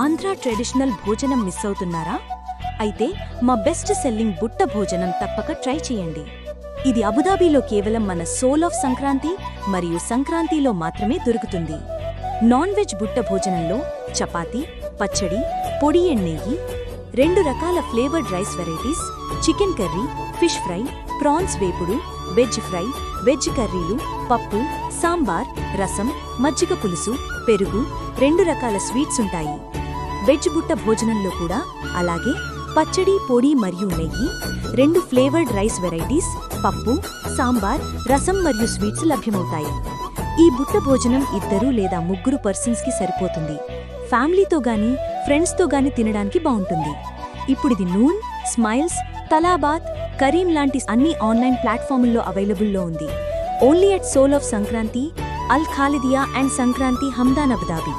Andhra traditional భోజనం miss అవుతున్నారా? అయితే మా బెస్ట్ సెల్లింగ్ బుట్ట భోజనం తప్పక ట్రై చేయండి. ఇది అబుదాబీలో కేవలం మన సోల్ ఆఫ్ సంక్రాంతి మరియు సంక్రాంతిలో మాత్రమే దొరుకుతుంది. నాన్ వెజ్ బుట్ట భోజనంలో చపాతీ, పచ్చడి, పొడి అండ్ నెయ్యి, 2 రకాల flavoured rice varieties, chicken curry, fish fry, prawns వేపుడు, వెజ్ ఫ్రై, వెజ్ కర్రీలు, పప్పు, సాంబార్, రసం, మజ్జిగ పులుసు, పెరుగు, 2 రకాల స్వీట్స్ ఉంటాయి. వెజ్ బుట్ట భోజనంలో కూడా అలాగే పచ్చడి, పొడి మరియు నెయ్యి, 2 ఫ్లేవర్డ్ రైస్ వెరైటీస్, పప్పు, సాంబార్, రసం మరియు స్వీట్స్ లభ్యమవుతాయి. ఈ బుట్ట భోజనం 2 లేదా 3 పర్సన్స్కి సరిపోతుంది. ఫ్యామిలీతో గానీ ఫ్రెండ్స్తో గానీ తినడానికి బాగుంటుంది. ఇప్పుడిది నూన్, స్మైల్స్, తలాబాత్, కరీం లాంటి అన్ని ఆన్లైన్ ప్లాట్ఫాముల్లో అవైలబుల్లో ఉంది. Only at Soul of Sankranti, Al Khalidiya and Sankranti Hamdan Abu Dhabi.